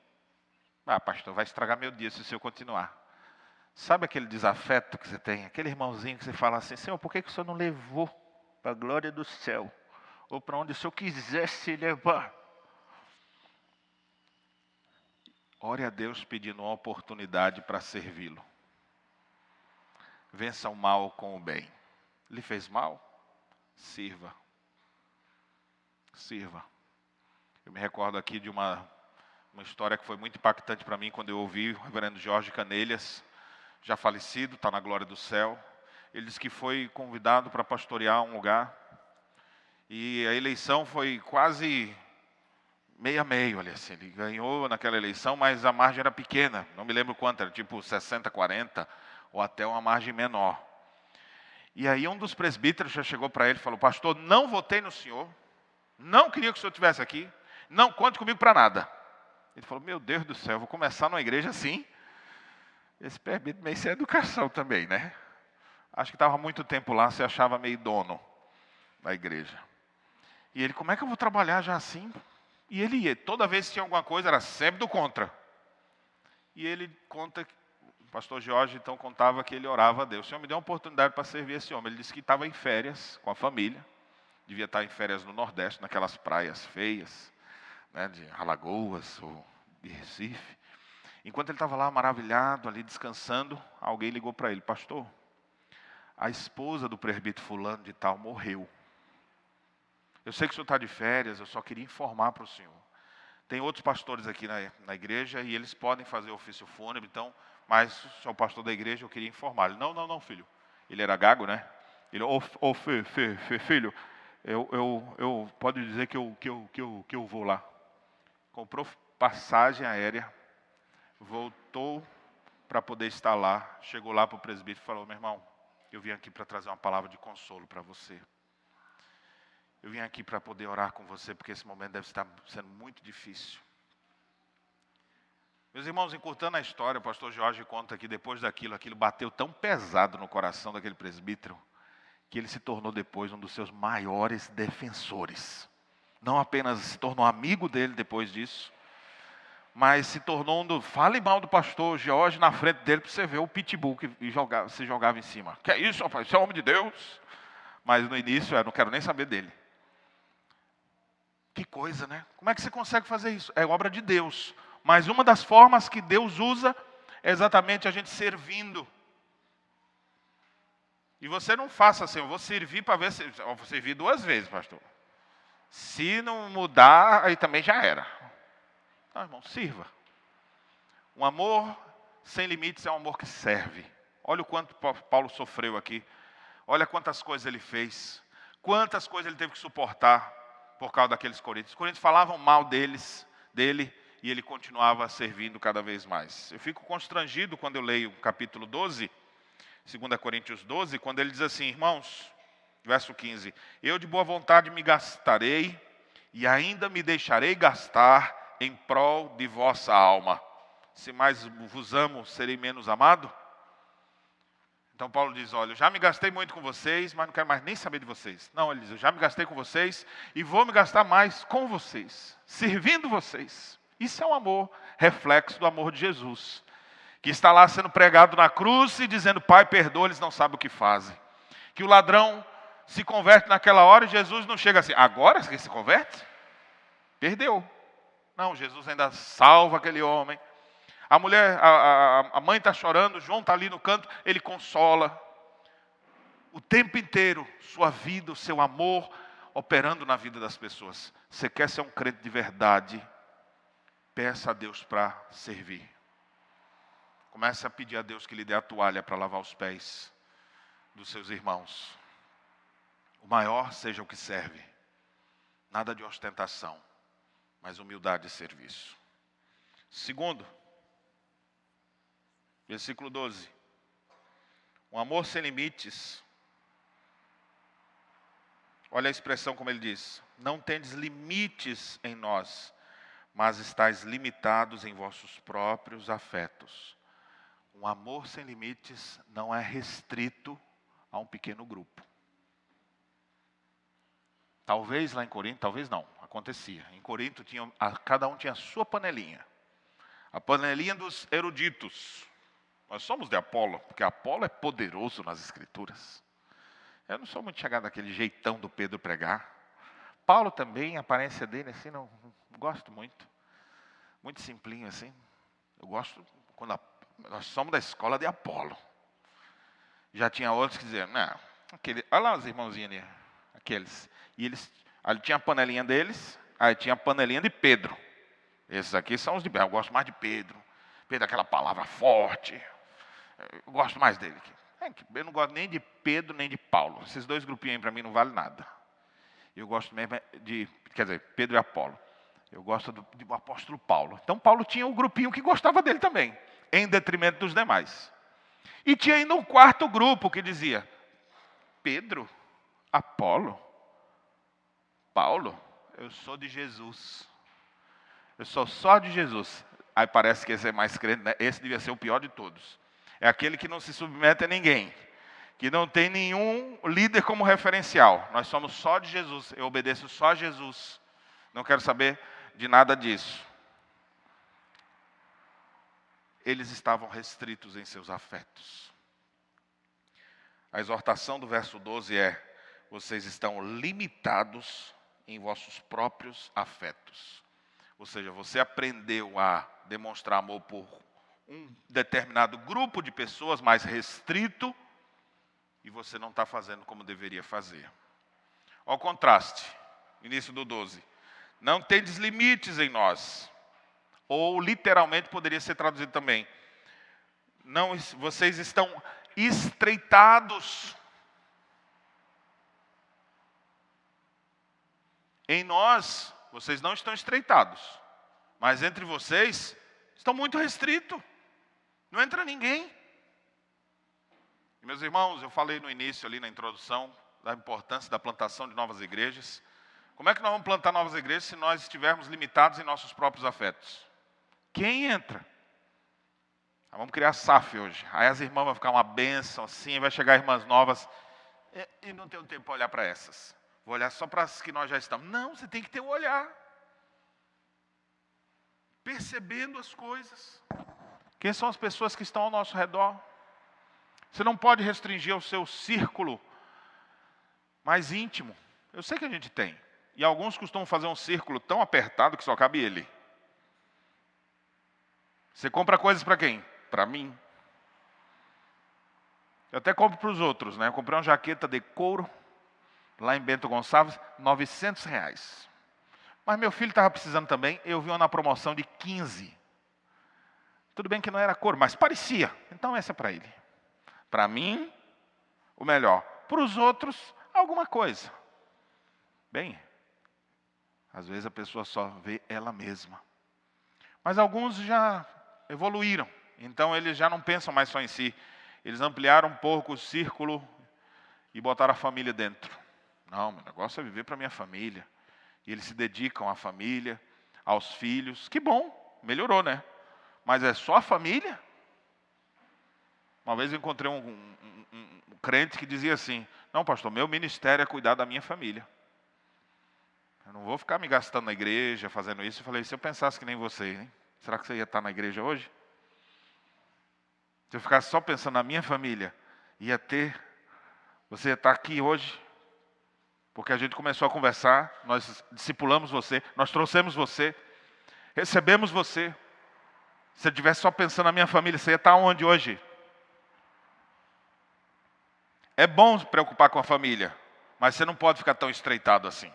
Ah, pastor, vai estragar meu dia se eu continuar. Sabe aquele desafeto que você tem? Aquele irmãozinho que você fala assim, Senhor, por que o Senhor não levou para a glória do céu? Ou para onde o Senhor quisesse levar? Ore a Deus pedindo uma oportunidade para servi-lo. Vença o mal com o bem. Lhe fez mal? Sirva. Sirva. Eu me recordo aqui de uma história que foi muito impactante para mim quando eu ouvi o reverendo Jorge Canelhas, já falecido, está na glória do céu. Ele disse que foi convidado para pastorear um lugar e a eleição foi quase meio a meio, ali assim. Ele ganhou naquela eleição, mas a margem era pequena, não me lembro quanto, era tipo 60-40 ou até uma margem menor. E aí um dos presbíteros já chegou para ele e falou, pastor, não votei no senhor, não queria que o senhor estivesse aqui, não conte comigo para nada. Ele falou, meu Deus do céu, eu vou começar numa igreja assim. Esse presbítero meio sem educação também, né? acho que estava há muito tempo lá, se achava meio dono da igreja. E ele, como é que eu vou trabalhar já assim? E ele ia, toda vez que tinha alguma coisa, era sempre do contra. E ele conta, o pastor Jorge então contava que ele orava a Deus. O Senhor me deu uma oportunidade para servir esse homem. Ele disse que estava em férias com a família. Devia estar em férias no Nordeste, naquelas praias feias, né, de Alagoas ou de Recife. Enquanto ele estava lá maravilhado, ali descansando, alguém ligou para ele: pastor, a esposa do presbítero fulano de tal morreu. Eu sei que o senhor está de férias, eu só queria informar para o senhor. Tem outros pastores aqui na igreja e eles podem fazer ofício fúnebre, então, mas o senhor é o pastor da igreja, eu queria informar. Ele, não, filho. Ele era gago, né? Ele, filho, eu pode dizer que eu vou lá. Comprou passagem aérea, voltou para poder estar lá, chegou lá para o presbítero e falou: meu irmão, eu vim aqui para trazer uma palavra de consolo para você. Eu vim aqui para poder orar com você, porque esse momento deve estar sendo muito difícil. Meus irmãos, encurtando a história, o pastor Jorge conta que depois daquilo, aquilo bateu tão pesado no coração daquele presbítero, que ele se tornou depois um dos seus maiores defensores. Não apenas se tornou amigo dele depois disso, mas se tornou fale mal do pastor Jorge na frente dele, para você ver o pitbull que se jogava em cima. Que é isso, rapaz? Você é homem de Deus. Mas no início, eu não quero nem saber dele. Que coisa, né? Como é que você consegue fazer isso? É obra de Deus. Mas uma das formas que Deus usa é exatamente a gente servindo. E você não faça assim: eu vou servir para ver se... Eu vou servir 2 vezes, pastor. Se não mudar, aí também já era. Não, irmão, sirva. Um amor sem limites é um amor que serve. Olha o quanto Paulo sofreu aqui. Olha quantas coisas ele fez. Quantas coisas ele teve que suportar por causa daqueles coríntios. Os coríntios falavam mal dele, e ele continuava servindo cada vez mais. Eu fico constrangido quando eu leio o capítulo 12, 2 Coríntios 12, quando ele diz assim: irmãos, verso 15, eu de boa vontade me gastarei, e ainda me deixarei gastar em prol de vossa alma. Se mais vos amo, serei menos amado? Então Paulo diz: olha, eu já me gastei muito com vocês, mas não quero mais nem saber de vocês. Não, ele diz: eu já me gastei com vocês e vou me gastar mais com vocês, servindo vocês. Isso é um amor, reflexo do amor de Jesus, que está lá sendo pregado na cruz e dizendo: Pai, perdoa, eles não sabem o que fazem. Que o ladrão se converte naquela hora e Jesus não chega assim: agora que se converte? Perdeu. Não, Jesus ainda salva aquele homem. A mulher, a mãe está chorando, João está ali no canto, ele consola. O tempo inteiro, sua vida, o seu amor, operando na vida das pessoas. Você quer ser um crente de verdade? Peça a Deus para servir. Comece a pedir a Deus que lhe dê a toalha para lavar os pés dos seus irmãos. O maior seja o que serve. Nada de ostentação, mas humildade e serviço. Segundo, versículo 12. Um amor sem limites. Olha a expressão como ele diz: não tendes limites em nós, mas estáis limitados em vossos próprios afetos. Um amor sem limites não é restrito a um pequeno grupo. Talvez lá em Corinto, talvez não, acontecia. Em Corinto cada um tinha a sua panelinha. A panelinha dos eruditos. Nós somos de Apolo, porque Apolo é poderoso nas escrituras. Eu não sou muito chegado naquele jeitão do Pedro pregar. Paulo também, a aparência dele assim, não gosto muito. Muito simplinho assim. Eu gosto quando nós somos da escola de Apolo. Já tinha outros que diziam: não, olha lá os irmãozinhos ali, aqueles. E eles, ali tinha a panelinha deles, aí tinha a panelinha de Pedro. Esses aqui são os de Pedro. Eu gosto mais de Pedro. Pedro é aquela palavra forte. Eu gosto mais dele. Eu não gosto nem de Pedro nem de Paulo. Esses 2 grupinhos aí para mim não valem nada. Eu gosto mesmo Pedro e Apolo. Eu gosto do apóstolo Paulo. Então Paulo tinha um grupinho que gostava dele também, em detrimento dos demais. E tinha ainda um 4º grupo que dizia: Pedro, Apolo, Paulo, eu sou de Jesus. Eu sou só de Jesus. Aí parece que esse é mais crente, né? Esse devia ser o pior de todos. É aquele que não se submete a ninguém, que não tem nenhum líder como referencial. Nós somos só de Jesus, eu obedeço só a Jesus. Não quero saber de nada disso. Eles estavam restritos em seus afetos. A exortação do verso 12 é: vocês estão limitados em vossos próprios afetos. Ou seja, você aprendeu a demonstrar amor por um determinado grupo de pessoas mais restrito e você não está fazendo como deveria fazer. Ao contraste, início do 12. Não tendes limites em nós. Ou literalmente poderia ser traduzido também. Não, vocês estão estreitados. Em nós, vocês não estão estreitados. Mas entre vocês, estão muito restritos. Não entra ninguém. E, meus irmãos, eu falei no início ali na introdução da importância da plantação de novas igrejas. Como é que nós vamos plantar novas igrejas se nós estivermos limitados em nossos próprios afetos? Quem entra? Vamos criar SAF hoje. Aí as irmãs vão ficar uma bênção assim, vai chegar irmãs novas. E não tenho tempo para olhar para essas. Vou olhar só para as que nós já estamos. Não, você tem que ter um olhar. Percebendo as coisas. Quem são as pessoas que estão ao nosso redor? Você não pode restringir o seu círculo mais íntimo. Eu sei que a gente tem. E alguns costumam fazer um círculo tão apertado que só cabe ele. Você compra coisas para quem? Para mim. Eu até compro para os outros, né? Eu comprei uma jaqueta de couro, lá em Bento Gonçalves, R$900. Mas meu filho estava precisando também, eu vi uma na promoção de 15. Tudo bem que não era cor, mas parecia. Então essa é para ele. Para mim, o melhor. Para os outros, alguma coisa. Bem, às vezes a pessoa só vê ela mesma. Mas alguns já evoluíram. Então eles já não pensam mais só em si. Eles ampliaram um pouco o círculo e botaram a família dentro. Não, meu negócio é viver para a minha família. E eles se dedicam à família, aos filhos. Que bom, melhorou, né? Mas é só a família? Uma vez eu encontrei um crente que dizia assim: não, pastor, meu ministério é cuidar da minha família. Eu não vou ficar me gastando na igreja, fazendo isso. Eu falei: se eu pensasse que nem você, hein? Será que você ia estar na igreja hoje? Se eu ficasse só pensando na minha família, você ia estar aqui hoje? Porque a gente começou a conversar, nós discipulamos você, nós trouxemos você, recebemos você. Se eu estivesse só pensando na minha família, você ia estar onde hoje? É bom se preocupar com a família, mas você não pode ficar tão estreitado assim.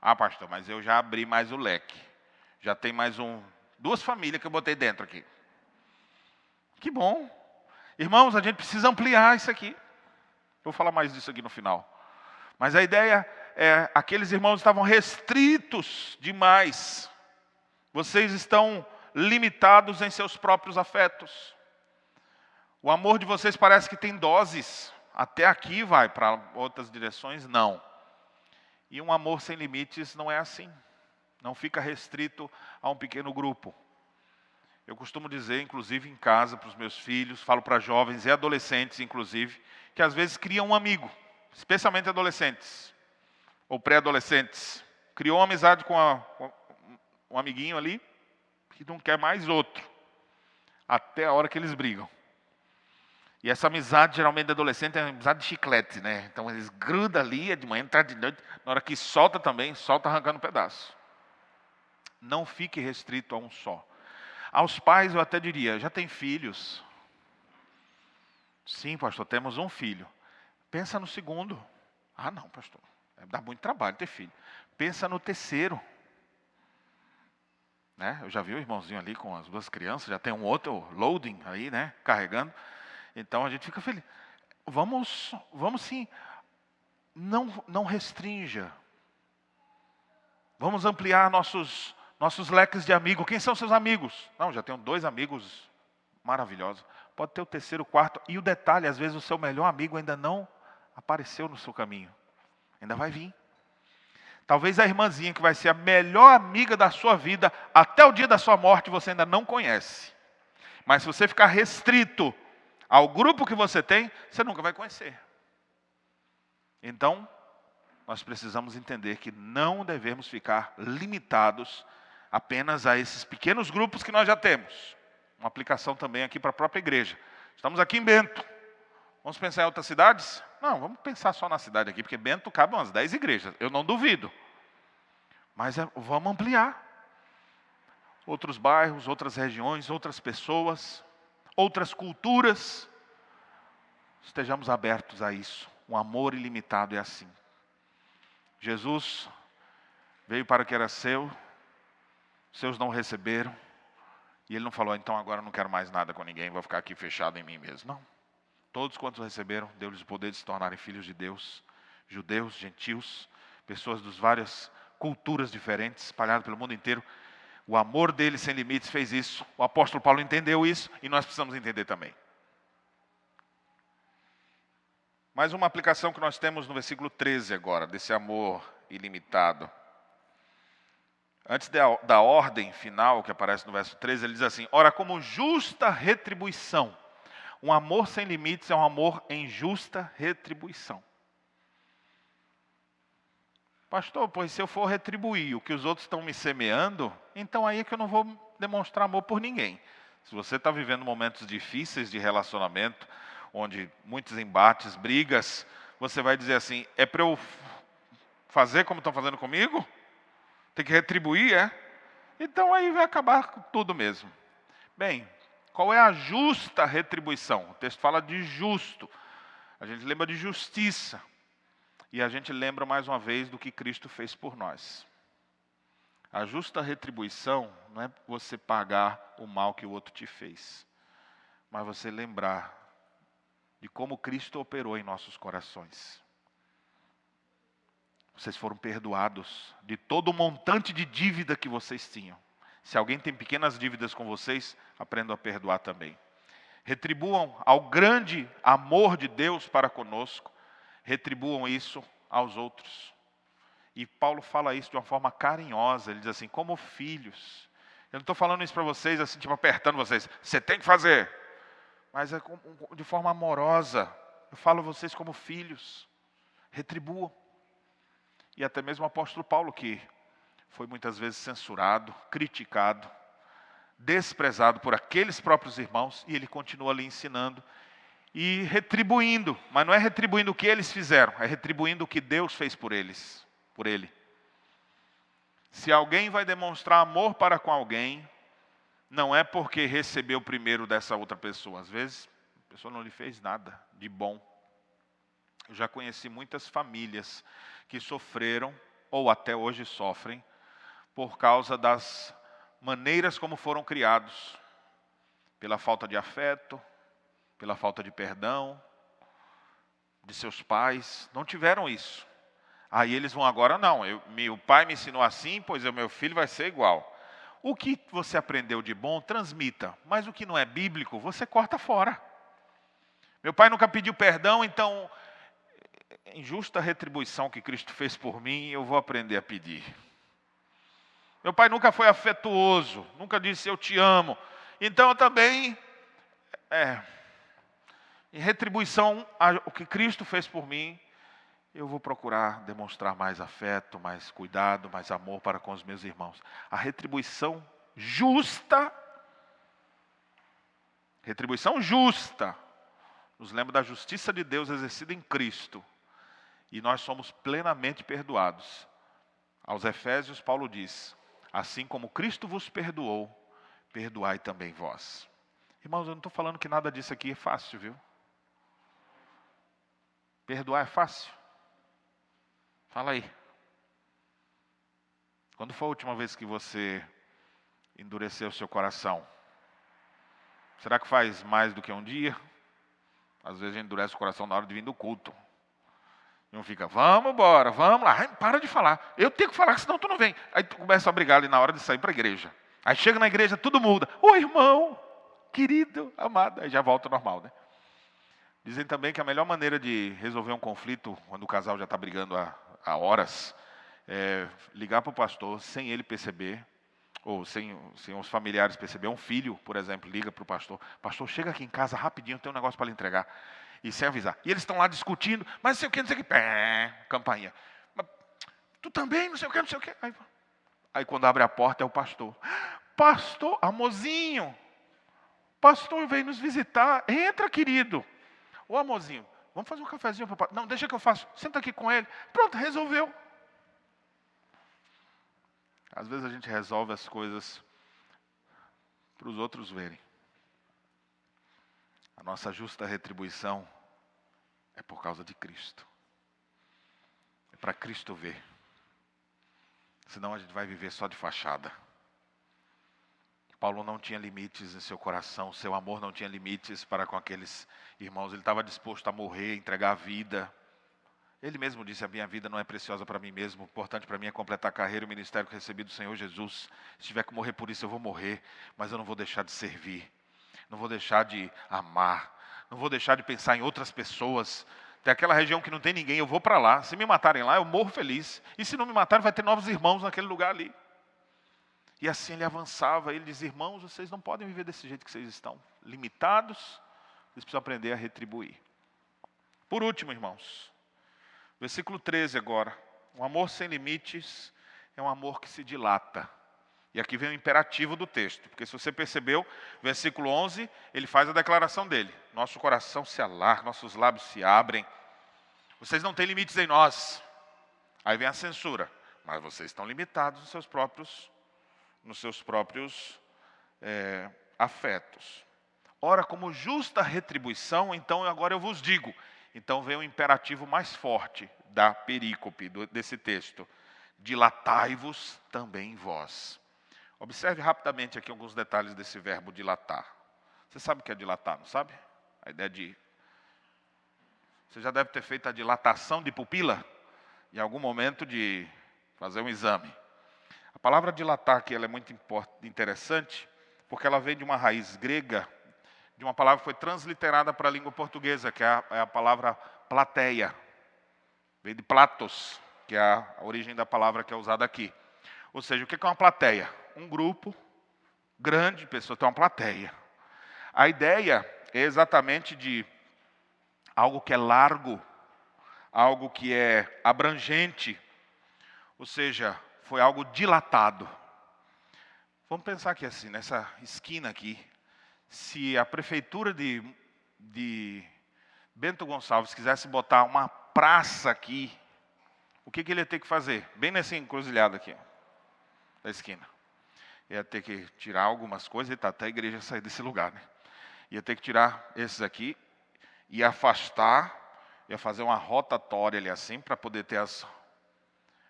Ah, pastor, mas eu já abri mais o leque. Já tem mais duas famílias que eu botei dentro aqui. Que bom. Irmãos, a gente precisa ampliar isso aqui. Eu vou falar mais disso aqui no final. Mas a ideia é, aqueles irmãos estavam restritos demais. Vocês estão limitados em seus próprios afetos. O amor de vocês parece que tem doses. Até aqui vai, para outras direções, não. E um amor sem limites não é assim. Não fica restrito a um pequeno grupo. Eu costumo dizer, inclusive em casa, para os meus filhos, falo para jovens e adolescentes, inclusive, que às vezes criam um amigo, especialmente adolescentes ou pré-adolescentes. Criou uma amizade com um amiguinho ali, que não quer mais outro, até a hora que eles brigam. E essa amizade, geralmente, de adolescente, é uma amizade de chiclete, né? Então, eles grudam ali, é de manhã, tarde, de noite. Na hora que solta também, solta arrancando um pedaço. Não fique restrito a um só. Aos pais, eu até diria, já tem filhos? Sim, pastor, temos um filho. Pensa no segundo. Ah, não, pastor, dá muito trabalho ter filho. Pensa no terceiro. Né? Eu já vi o irmãozinho ali com as duas crianças, já tem um outro loading aí, né? Carregando. Então a gente fica feliz. Vamos sim, não restrinja. Vamos ampliar nossos leques de amigos. Quem são seus amigos? Não, já tenho 2 amigos maravilhosos. Pode ter o terceiro, quarto. E o detalhe, às vezes o seu melhor amigo ainda não apareceu no seu caminho. Ainda vai vir. Talvez a irmãzinha que vai ser a melhor amiga da sua vida, até o dia da sua morte, você ainda não conhece. Mas se você ficar restrito ao grupo que você tem, você nunca vai conhecer. Então, nós precisamos entender que não devemos ficar limitados apenas a esses pequenos grupos que nós já temos. Uma aplicação também aqui para a própria igreja. Estamos aqui em Bento. Vamos pensar em outras cidades? Não, vamos pensar só na cidade aqui, porque Bento cabe umas 10 igrejas. Eu não duvido. Mas vamos ampliar. Outros bairros, outras regiões, outras pessoas, outras culturas. Estejamos abertos a isso. Um amor ilimitado é assim. Jesus veio para o que era seu, seus não receberam, e ele não falou, então agora eu não quero mais nada com ninguém, vou ficar aqui fechado em mim mesmo. Não. Todos quantos receberam, deu-lhes o poder de se tornarem filhos de Deus, judeus, gentios, pessoas das várias culturas diferentes, espalhadas pelo mundo inteiro. O amor dele sem limites fez isso. O apóstolo Paulo entendeu isso, e nós precisamos entender também. Mais uma aplicação que nós temos no versículo 13 agora, desse amor ilimitado. Antes da ordem final que aparece no verso 13, ele diz assim, ora, como justa retribuição. Um amor sem limites é um amor em justa retribuição. Pastor, pois se eu for retribuir o que os outros estão me semeando, então aí é que eu não vou demonstrar amor por ninguém. Se você está vivendo momentos difíceis de relacionamento, onde muitos embates, brigas, você vai dizer assim, é para eu fazer como estão fazendo comigo? Tem que retribuir, é? Então aí vai acabar com tudo mesmo. Bem, qual é a justa retribuição? O texto fala de justo. A gente lembra de justiça. E a gente lembra mais uma vez do que Cristo fez por nós. A justa retribuição não é você pagar o mal que o outro te fez, mas você lembrar de como Cristo operou em nossos corações. Vocês foram perdoados de todo o montante de dívida que vocês tinham. Se alguém tem pequenas dívidas com vocês, aprendam a perdoar também. Retribuam ao grande amor de Deus para conosco, retribuam isso aos outros. E Paulo fala isso de uma forma carinhosa, ele diz assim, como filhos. Eu não estou falando isso para vocês assim, tipo apertando vocês, você tem que fazer. Mas é de forma amorosa. Eu falo a vocês como filhos. Retribuam. E até mesmo o apóstolo Paulo, que foi muitas vezes censurado, criticado, desprezado por aqueles próprios irmãos, e ele continua ali ensinando e retribuindo. Mas não é retribuindo o que eles fizeram, é retribuindo o que Deus fez por eles, por ele. Se alguém vai demonstrar amor para com alguém, não é porque recebeu primeiro dessa outra pessoa. Às vezes, a pessoa não lhe fez nada de bom. Eu já conheci muitas famílias que sofreram, ou até hoje sofrem, por causa das maneiras como foram criados. Pela falta de afeto, pela falta de perdão, de seus pais. Não tiveram isso. Aí eles vão agora, não, meu pai me ensinou assim, pois o meu filho vai ser igual. O que você aprendeu de bom, transmita. Mas o que não é bíblico, você corta fora. Meu pai nunca pediu perdão, então, em justa retribuição que Cristo fez por mim, eu vou aprender a pedir. Meu pai nunca foi afetuoso, nunca disse eu te amo. Então eu também, em retribuição ao que Cristo fez por mim, eu vou procurar demonstrar mais afeto, mais cuidado, mais amor para com os meus irmãos. A retribuição justa, nos lembra da justiça de Deus exercida em Cristo. E nós somos plenamente perdoados. Aos Efésios, Paulo diz, assim como Cristo vos perdoou, perdoai também vós. Irmãos, eu não estou falando que nada disso aqui é fácil, viu? Perdoar é fácil? Fala aí. Quando foi a última vez que você endureceu o seu coração? Será que faz mais do que um dia? Às vezes a gente endurece o coração na hora de vir do culto. E um fica, vamos embora, vamos lá. Ai, para de falar. Eu tenho que falar, senão tu não vem. Aí tu começa a brigar ali na hora de sair para a igreja. Aí chega na igreja, tudo muda. Ô irmão, querido, amado. Aí já volta ao normal, né? Dizem também que a melhor maneira de resolver um conflito, quando o casal já está brigando há horas, é ligar para o pastor sem ele perceber, ou sem os familiares perceber, um filho, por exemplo, liga para o pastor: pastor, chega aqui em casa rapidinho, tem um negócio para lhe entregar. E sem avisar. E eles estão lá discutindo, mas não sei o que, não sei o que, campainha. Mas, tu também, não sei o que, não sei o que. Aí quando abre a porta é o pastor. Pastor, amorzinho, pastor veio nos visitar, entra, querido. Ô amorzinho, vamos fazer um cafezinho para o pastor. Não, deixa que eu faço, senta aqui com ele. Pronto, resolveu. Às vezes a gente resolve as coisas para os outros verem. A nossa justa retribuição é por causa de Cristo. É para Cristo ver. Senão a gente vai viver só de fachada. Paulo não tinha limites em seu coração, seu amor não tinha limites para com aqueles irmãos. Ele estava disposto a morrer, entregar a vida. Ele mesmo disse: a minha vida não é preciosa para mim mesmo, o importante para mim é completar a carreira e o ministério que recebi do Senhor Jesus. Se tiver que morrer por isso, eu vou morrer, mas eu não vou deixar de servir. Não vou deixar de amar, não vou deixar de pensar em outras pessoas. Tem aquela região que não tem ninguém, eu vou para lá. Se me matarem lá, eu morro feliz. E se não me matarem, vai ter novos irmãos naquele lugar ali. E assim ele avançava, ele dizia: irmãos, vocês não podem viver desse jeito que vocês estão. Limitados, vocês precisam aprender a retribuir. Por último, irmãos, versículo 13 agora. Um amor sem limites é um amor que se dilata. E aqui vem o imperativo do texto, porque se você percebeu, versículo 11, ele faz a declaração dele: nosso coração se alarga, nossos lábios se abrem. Vocês não têm limites em nós. Aí vem a censura: mas vocês estão limitados nos seus próprios afetos. Ora, como justa retribuição, então agora eu vos digo. Então vem o imperativo mais forte da perícope desse texto: dilatai-vos também vós. Observe rapidamente aqui alguns detalhes desse verbo dilatar. Você sabe o que é dilatar, não sabe? A ideia de... Você já deve ter feito a dilatação de pupila em algum momento de fazer um exame. A palavra dilatar aqui ela é muito interessante, porque ela vem de uma raiz grega, de uma palavra que foi transliterada para a língua portuguesa, que é a palavra plateia. Vem de platos, que é a origem da palavra que é usada aqui. Ou seja, o que é uma plateia? Um grupo grande de pessoas, tem uma plateia. A ideia é exatamente de algo que é largo, algo que é abrangente, ou seja, foi algo dilatado. Vamos pensar aqui assim, nessa esquina aqui, se a prefeitura de Bento Gonçalves quisesse botar uma praça aqui, o que ele ia ter que fazer? Bem nessa encruzilhada aqui, ó, da esquina. Ia ter que tirar algumas coisas, e até a igreja sair desse lugar, né? Ia ter que tirar esses aqui, e afastar, ia fazer uma rotatória ali assim, para poder ter as...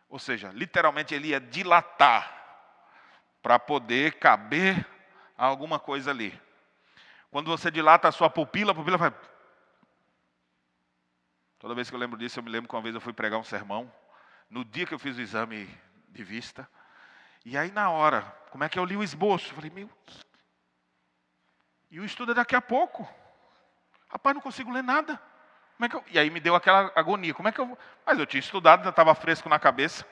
Ou seja, literalmente ele ia dilatar, para poder caber alguma coisa ali. Quando você dilata a sua pupila vai... Toda vez que eu lembro disso, eu me lembro que uma vez eu fui pregar um sermão, no dia que eu fiz o exame de vista, e aí na hora, como é que eu li o esboço? Eu falei, e o estudo é daqui a pouco. Rapaz, não consigo ler nada. Como é que E aí me deu aquela agonia, como é que eu vou? Mas eu tinha estudado, já estava fresco na cabeça.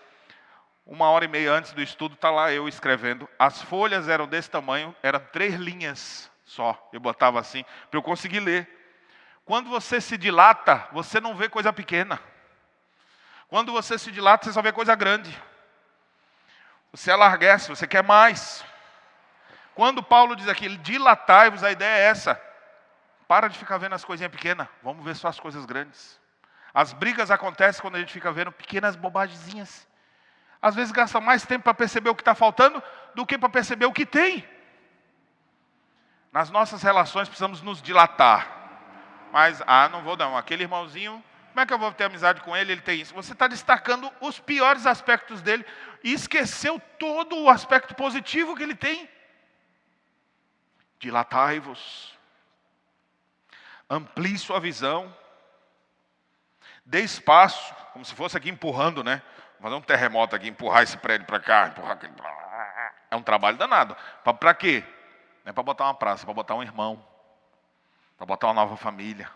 1h30 antes do estudo, está lá eu escrevendo. As folhas eram desse tamanho, eram 3 linhas só. Eu botava assim, para eu conseguir ler. Quando você se dilata, você não vê coisa pequena. Quando você se dilata, você só vê coisa grande. Você alarguece, você quer mais. Quando Paulo diz aqui, dilatai-vos, a ideia é essa. Para de ficar vendo as coisinhas pequenas, vamos ver só as coisas grandes. As brigas acontecem quando a gente fica vendo pequenas bobagemzinhas. Às vezes gasta mais tempo para perceber o que está faltando do que para perceber o que tem. Nas nossas relações precisamos nos dilatar. Mas, não vou não, aquele irmãozinho, como é que eu vou ter amizade com ele? Ele tem isso. Você está destacando os piores aspectos dele e esqueceu todo o aspecto positivo que ele tem. Dilatai-vos. Amplie sua visão. Dê espaço, como se fosse aqui empurrando, né? Fazer um terremoto aqui, empurrar esse prédio para cá, empurrar aquele... É um trabalho danado. Para quê? Não é para botar uma praça, é para botar um irmão. Para botar uma nova família.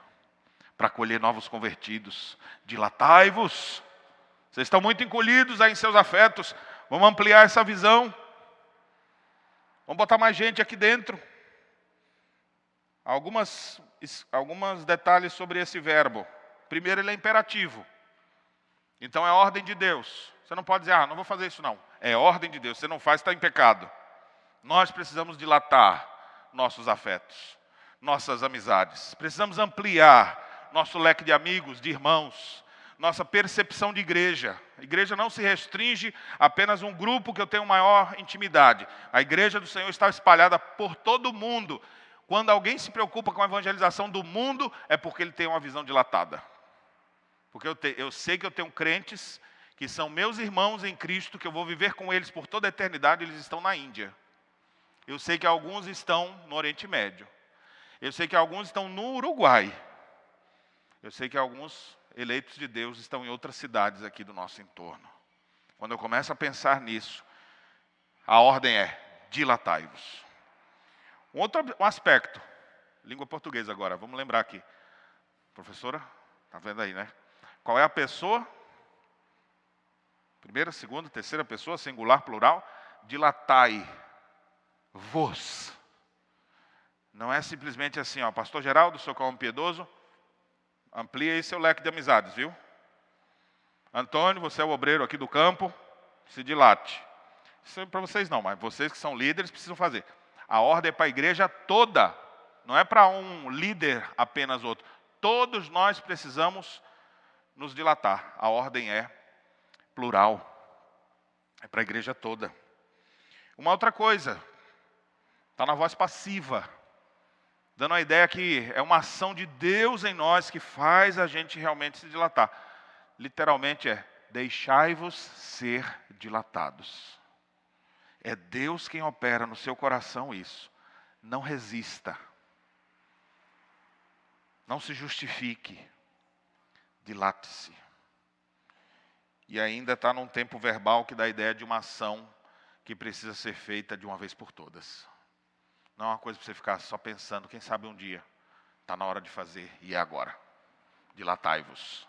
Para acolher novos convertidos. Dilatai-vos. Vocês estão muito encolhidos aí em seus afetos. Vamos ampliar essa visão. Vamos botar mais gente aqui dentro. Alguns detalhes sobre esse verbo. Primeiro, ele é imperativo. Então é ordem de Deus. Você não pode dizer, não vou fazer isso não. É ordem de Deus, você não faz, está em pecado. Nós precisamos dilatar nossos afetos, nossas amizades. Precisamos ampliar nosso leque de amigos, de irmãos, nossa percepção de igreja. A igreja não se restringe a apenas um grupo que eu tenho maior intimidade. A igreja do Senhor está espalhada por todo o mundo. Quando alguém se preocupa com a evangelização do mundo, é porque ele tem uma visão dilatada. Porque eu sei que eu tenho crentes que são meus irmãos em Cristo, que eu vou viver com eles por toda a eternidade, eles estão na Índia. Eu sei que alguns estão no Oriente Médio. Eu sei que alguns estão no Uruguai. Eu sei que alguns eleitos de Deus estão em outras cidades aqui do nosso entorno. Quando eu começo a pensar nisso, a ordem é: dilatai-vos. Um aspecto, língua portuguesa agora, vamos lembrar aqui. Professora, está vendo aí, né? Qual é a pessoa? Primeira, segunda, terceira pessoa, singular, plural. Dilatai-vos. Não é simplesmente assim, pastor Geraldo, sou calmo piedoso, amplia aí seu leque de amizades, viu? Antônio, você é o obreiro aqui do campo, se dilate. Isso é para vocês não, mas vocês que são líderes precisam fazer. A ordem é para a igreja toda, não é para um líder apenas outro. Todos nós precisamos nos dilatar. A ordem é plural, é para a igreja toda. Uma outra coisa, está na voz passiva, dando a ideia que é uma ação de Deus em nós que faz a gente realmente se dilatar. Literalmente é: deixai-vos ser dilatados. É Deus quem opera no seu coração isso. Não resista. Não se justifique. Dilate-se. E ainda está num tempo verbal que dá a ideia de uma ação que precisa ser feita de uma vez por todas. Não é uma coisa para você ficar só pensando, quem sabe um dia. Está na hora de fazer e é agora. Dilatai-vos.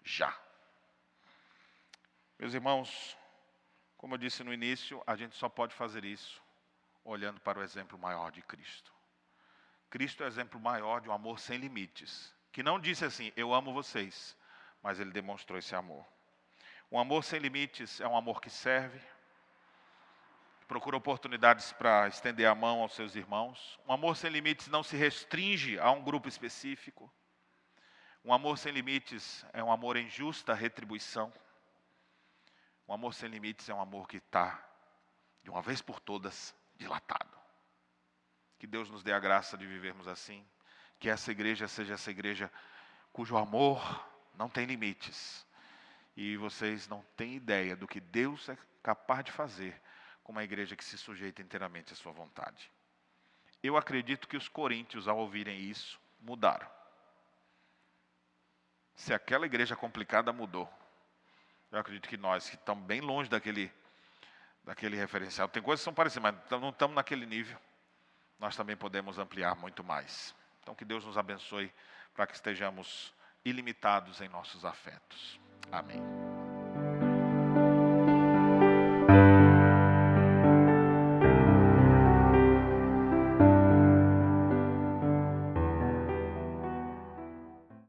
Já. Meus irmãos, como eu disse no início, a gente só pode fazer isso olhando para o exemplo maior de Cristo. Cristo é o exemplo maior de um amor sem limites, que não disse assim, eu amo vocês, mas ele demonstrou esse amor. Um amor sem limites é um amor que serve, procura oportunidades para estender a mão aos seus irmãos. Um amor sem limites não se restringe a um grupo específico. Um amor sem limites é um amor em justa retribuição. Um amor sem limites é um amor que está, de uma vez por todas, dilatado. Que Deus nos dê a graça de vivermos assim. Que essa igreja seja essa igreja cujo amor não tem limites. E vocês não têm ideia do que Deus é capaz de fazer com uma igreja que se sujeita inteiramente à sua vontade. Eu acredito que os coríntios, ao ouvirem isso, mudaram. Se aquela igreja complicada mudou, eu acredito que nós, que estamos bem longe daquele referencial, tem coisas que são parecidas, mas não estamos naquele nível, nós também podemos ampliar muito mais. Então que Deus nos abençoe para que estejamos ilimitados em nossos afetos. Amém.